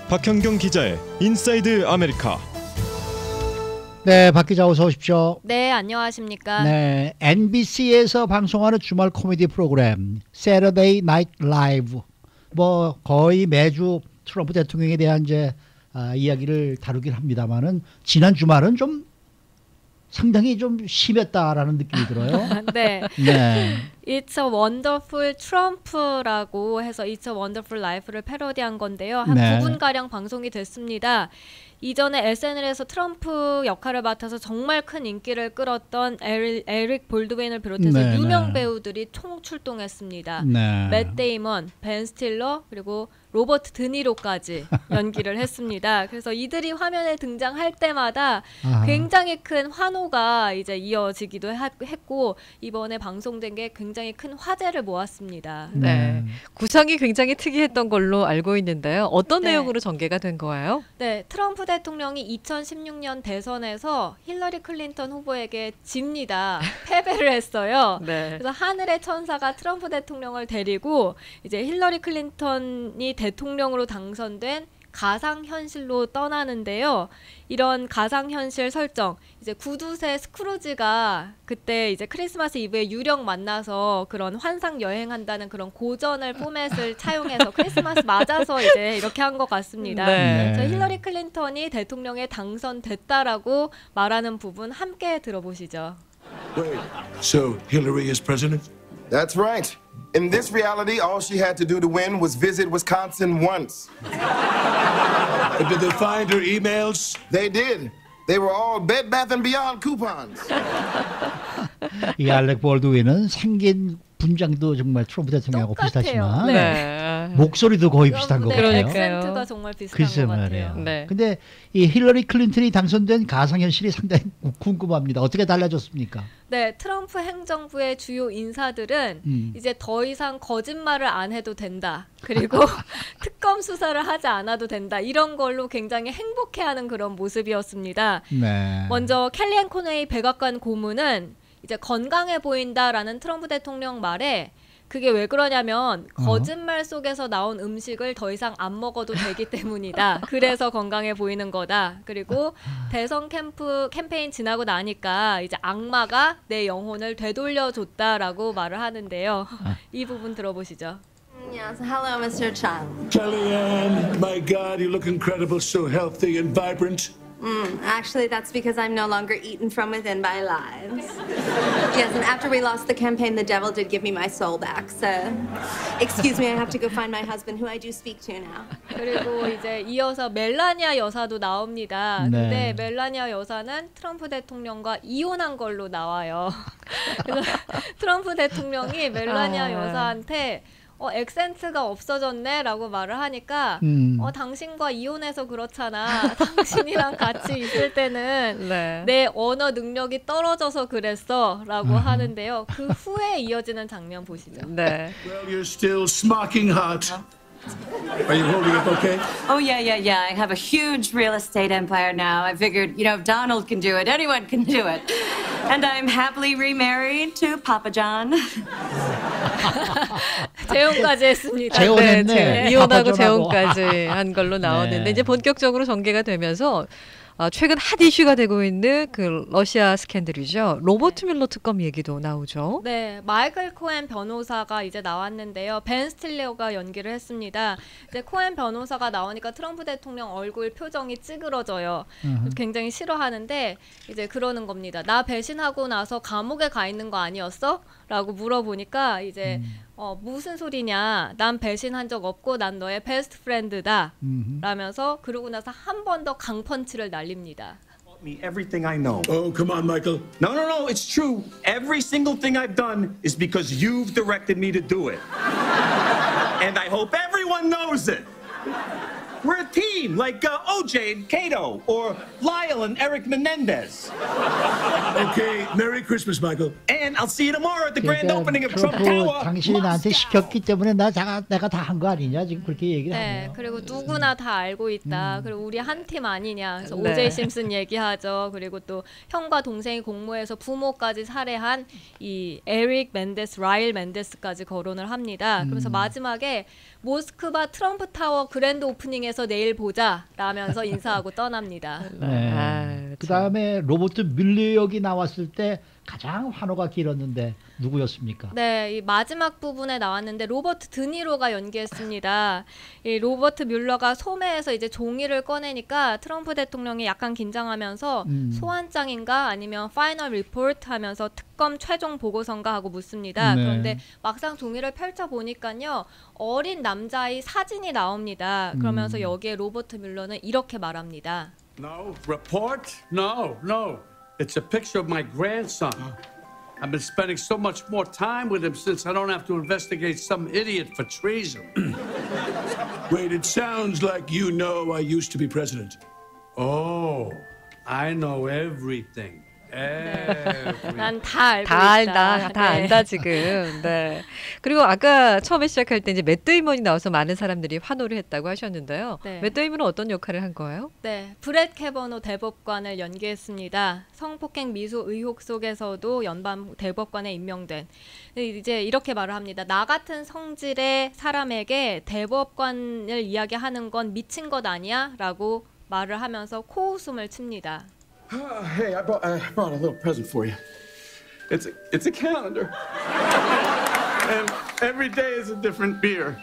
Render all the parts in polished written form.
박현경 기자의 인사이드 아메리카. 네, 박 기자 어서 오십시오. 네, 안녕하십니까. 네, NBC에서 방송하는 주말 코미디 프로그램 Saturday Night Live. 뭐 거의 매주 트럼프 대통령에 대한 이제 이야기를 다루긴 합니다만은 지난 주말은 좀 상당히 좀 심했다라는 느낌이 들어요. 네. 네. It's a Wonderful Trump라고 해서 It's a Wonderful Life를 패러디한 건데요. 한 네. 9분가량 방송이 됐습니다. 이전에 SNL에서 트럼프 역할을 맡아서 정말 큰 인기를 끌었던 에릭 볼드윈을 비롯해서 네, 유명 네. 배우들이 총출동했습니다. 네. 맷 데이먼, 벤 스틸러, 그리고 로버트 드니로까지 연기를 했습니다. 그래서 이들이 화면에 등장할 때마다 아하. 굉장히 큰 환호가 이제 이어지기도 했고 이번에 방송된 게 굉장히 큰 화제를 모았습니다. 네. 구성이 굉장히 특이했던 걸로 알고 있는데요. 어떤 네. 내용으로 전개가 된 거예요? 네, 트럼프 대통령이 2016년 대선에서 힐러리 클린턴 후보에게 집니다. 패배를 했어요. 네. 그래서 하늘의 천사가 트럼프 대통령을 데리고 이제 힐러리 클린턴이 대통령으로 당선된 가상현실로 떠나는데요. 이런 가상현실 설정, 이제 구두쇠 스크루지가 그때 이제 크리스마스 이브에 유령 만나서 그런 환상 여행한다는 그런 고전을 포맷을 차용해서 크리스마스 맞아서 이제 이렇게 한 것 같습니다. 네. 그래서 힐러리 클린턴이 대통령에 당선됐다라고 말하는 부분 함께 들어보시죠. Wait, so Hillary is president? That's right. In this reality, all she had to do to win was visit Wisconsin once. Did they find her emails? They did. They were all Bed Bath & Beyond coupons. 이 알렉 볼드윈은 생긴 분장도 정말 트럼프 대통령하고 똑같아요. 비슷하지만 네. 목소리도 거의 비슷한 것 네, 같아요. 그러니까요. 액센트가 정말 비슷한 글쎄 것 말이에요. 같아요. 네. 근데 이 힐러리 클린턴이 당선된 가상현실이 상당히 궁금합니다. 어떻게 달라졌습니까? 네, 트럼프 행정부의 주요 인사들은 이제 더 이상 거짓말을 안 해도 된다. 그리고 특검 수사를 하지 않아도 된다. 이런 걸로 굉장히 행복해하는 그런 모습이었습니다. 네. 먼저 켈리앤 코네이 백악관 고문은 이제 건강해 보인다라는 트럼프 대통령 말에 그게 왜 그러냐면 거짓말 속에서 나온 음식을 더 이상 안 먹어도 되기 때문이다. 그래서 건강해 보이는 거다. 그리고 대선 캠페인 지나고 나니까 이제 악마가 내 영혼을 되돌려줬다라고 말을 하는데요. 이 부분 들어보시죠. Yes, hello, Mr. Chung. Kellyanne, my God, you look incredible, so healthy and vibrant. Actually, that's because I'm no longer eaten from within by lies. Yes, and after we lost the campaign, the devil did give me my soul back. So, excuse me, I have to go find my husband, who I do speak to now. 그리고 이제 이어서 멜라니아 여사도 나옵니다. 네. 근데 멜라니아 여사는 트럼프 대통령과 이혼한 걸로 나와요. 그래서 트럼프 대통령이 멜라니아 여사한테 액센트가 없어졌네 라고 말을 하니까 당신과 이혼해서 그렇잖아. 당신이랑 같이 있을 때는 네. 내 언어 능력이 떨어져서 그랬어 라고 하는데요. 그 후에 이어지는 장면 보시죠. 네. Well, you're still smocking hot. Are you holding up okay? Oh, yeah. I have a huge real estate empire now. I figured, if Donald can do it, anyone can do it. And I'm happily remarried to Papa John. 재혼까지 했습니다. 재혼했네. 네, 이혼하고 파파존하고. 재혼까지 한 걸로 나왔는데 네. 이제 본격적으로 전개가 되면서 최근 핫 이슈가 되고 있는 그 러시아 스캔들이죠. 로버트 뮬러 특검 얘기도 나오죠. 네, 마이클 코엔 변호사가 이제 나왔는데요. 벤 스틸러가 연기를 했습니다. 이제 코엔 변호사가 나오니까 트럼프 대통령 얼굴 표정이 찌그러져요. 굉장히 싫어하는데 이제 그러는 겁니다. 나 배신하고 나서 감옥에 가 있는 거 아니었어? 라고 물어보니까 이제 무슨 소리냐? 난 배신한 적 없고 난 너의 베스트 프렌드다. 라면서 그러고 나서 한 번 더 강펀치를 날립니다. Me everything I know. Oh, come on, Michael. No, it's true. Every single thing I've done is because you've directed me to do it. And I hope everyone knows it. We're a team, like OJ and Cato, or Lyle and Eric Menendez. Okay, Merry Christmas, Michael. And I'll see you tomorrow at the grand opening of Trump 트럼프 Tower. 당신이 나한테 시켰기 때문에 내가 다 한 거 아니냐 지금 그렇게 얘기를 네, 하네요. 그리고 누구나 다 알고 있다. 그리고 우리 한 팀 아니냐. 그래서 네. 오제이 심슨 얘기하죠. 그리고 또 형과 동생이 공모해서 부모까지 살해한 이 에릭 멘데스, 라일 멘데스까지 거론을 합니다. 그러면서 마지막에 모스크바 트럼프 타워 그랜드 오프닝에 미아미에서 내일 보자 라면서 인사하고 떠납니다. 네. 아, 그 다음에 로버트 뮬러 역이 나왔을 때 가장 환호가 길었는데 누구였습니까? 네, 이 마지막 부분에 나왔는데 로버트 드니로가 연기했습니다. 이 로버트 뮬러가 소매에서 이제 종이를 꺼내니까 트럼프 대통령이 약간 긴장하면서 소환장인가 아니면 파이널 리포트 하면서 특검 최종 보고서인가 하고 묻습니다. 네. 그런데 막상 종이를 펼쳐 보니까요, 어린 남자의 사진이 나옵니다. 그러면서 여기에 로버트 뮬러는 이렇게 말합니다. No report? No, no. It's a picture of my grandson. I've been spending so much more time with him since I don't have to investigate some idiot for treason. Wait, it sounds like you know I used to be president. Oh, I know everything. 난 다 알고 다 있다. 알다, 다 네. 안다 지금. 네. 그리고 아까 처음에 시작할 때 이제 맷 데이먼이 나와서 많은 사람들이 환호를 했다고 하셨는데요. 네. 맷 데이먼은 어떤 역할을 한 거예요? 네, 브렛 캐버노 대법관을 연기했습니다. 성폭행 미수 의혹 속에서도 연방 대법관에 임명된. 이제 이렇게 말을 합니다. 나 같은 성질의 사람에게 대법관을 이야기하는 건 미친 것 아니야? 라고 말을 하면서 코웃음을 칩니다. Hey, I brought a little present for you. It's a calendar. And every day is a different beer.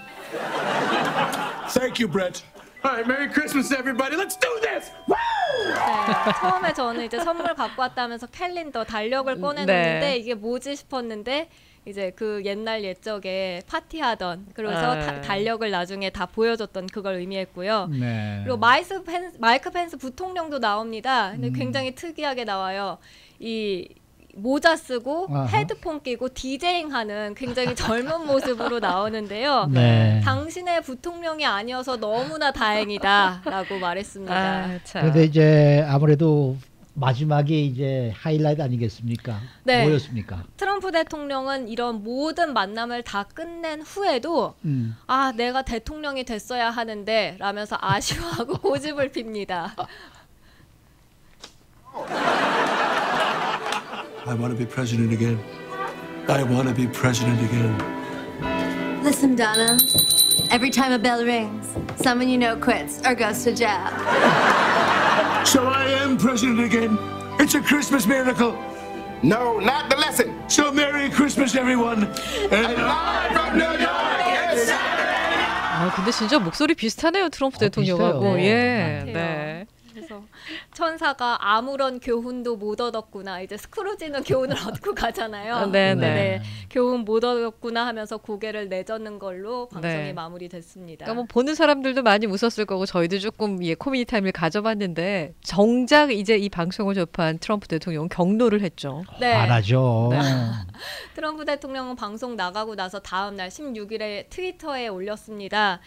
Thank you, Brett. All right, Merry Christmas, everybody. Let's do this. Woo! 네, 처음에 저는 이제 선물 갖고 왔다면서 캘린더 달력을 꺼내놓는데 네. 이게 뭐지 싶었는데 이제 그 옛날 옛적에 파티하던 그래서 달력을 나중에 다 보여줬던 그걸 의미했고요. 네. 그리고 마이크 펜스 부통령도 나옵니다. 근데 굉장히 특이하게 나와요. 이 모자 쓰고 아하. 헤드폰 끼고 디제잉하는 굉장히 젊은 모습으로 나오는데요. 네. 당신의 부통령이 아니어서 너무나 다행이다라고 말했습니다. 아, 참. 그런데 이제 아무래도 마지막이 이제 하이라이트 아니겠습니까? 네. 뭐였습니까? 트럼프 대통령은 이런 모든 만남을 다 끝낸 후에도 아, 내가 대통령이 됐어야 하는데 라면서 아쉬워하고 고집을 핍니다. I want to be president again. I want to be president again. Listen, Donna. Every time a bell rings, someone you know quits or goes to jail. So I am president again. It's a Christmas miracle. No, not the lesson. So Merry Christmas, everyone. And Live from New York, it's Saturday. 아, 근데 진짜 목소리 비슷하네요, 트럼프 대통령하고. 비슷해요. 예, 같아요. 네. 그래서 천사가 아무런 교훈도 못 얻었구나. 이제 스크루지는 교훈을 얻고 가잖아요. 네, 네. 교훈 못 얻었구나 하면서 고개를 내젓는 걸로 방송이 네. 마무리됐습니다. 그러니까 뭐 보는 사람들도 많이 웃었을 거고 저희도 조금 코미디 타임을 가져봤는데 정작 이제 이 방송을 접한 트럼프 대통령은 경로를 했죠. 네. 안 하죠. 트럼프 대통령은 방송 나가고 나서 다음 날 16일에 트위터에 올렸습니다.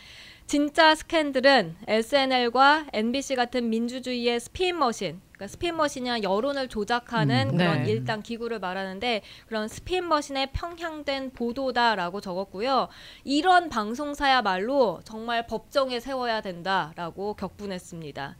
진짜 스캔들은 SNL과 MBC 같은 민주주의의 스피인머신, 그러니까 스피인머신이란 여론을 조작하는 그런 네. 일당 기구를 말하는데 그런 스피인머신에 평향된 보도다라고 적었고요. 이런 방송사야말로 정말 법정에 세워야 된다라고 격분했습니다.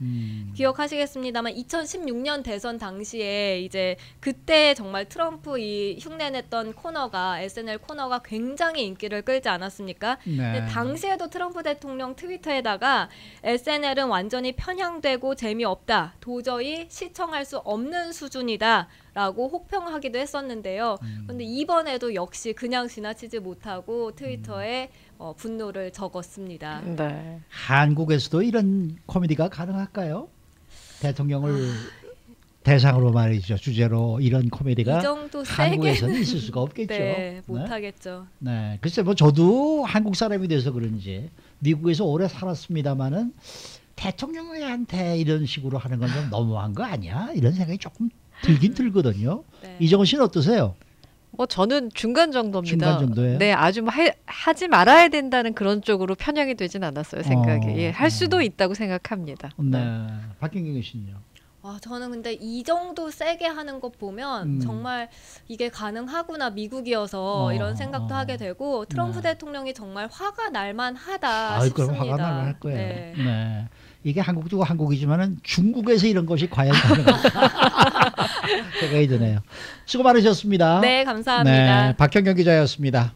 기억하시겠습니다만 2016년 대선 당시에 이제 그때 정말 트럼프 이 흉내냈던 코너가 SNL 코너가 굉장히 인기를 끌지 않았습니까? 네. 근데 당시에도 트럼프 대통령 트위터에다가 SNL은 완전히 편향되고 재미없다. 도저히 시청할 수 없는 수준이다라고 혹평하기도 했었는데요. 그런데 이번에도 역시 그냥 지나치지 못하고 트위터에 분노를 적었습니다. 네. 한국에서도 이런 코미디가 가능할까요? 대통령을 대상으로 말이죠. 주제로 이런 코미디가 이 정도 한국에서는 세게는 있을 수가 없겠죠. 네, 못하겠죠. 네, 글쎄 뭐 저도 한국 사람이 돼서 그런지 미국에서 오래 살았습니다마는 대통령한테 이런 식으로 하는 건 좀 너무한 거 아니야? 이런 생각이 조금 들긴 들거든요. 네. 이정은 씨는 어떠세요? 뭐 저는 중간 정도입니다. 중간 정도예요? 네, 아주 뭐 하지 말아야 된다는 그런 쪽으로 편향이 되진 않았어요, 생각이. 예, 할 수도 있다고 생각합니다. 네, 박경경 씨는요? 저는 근데 이 정도 세게 하는 것 보면 정말 이게 가능하구나 미국이어서 이런 생각도 하게 되고 트럼프 대통령이 정말 화가 날만 하다 싶습니다. 그럼 화가 날만 할 거예요. 네. 네. 이게 한국도 한국이지만은 중국에서 이런 것이 과연 가능할까 생각이 드네요. 수고 많으셨습니다. 네, 감사합니다. 네, 박경경 기자였습니다.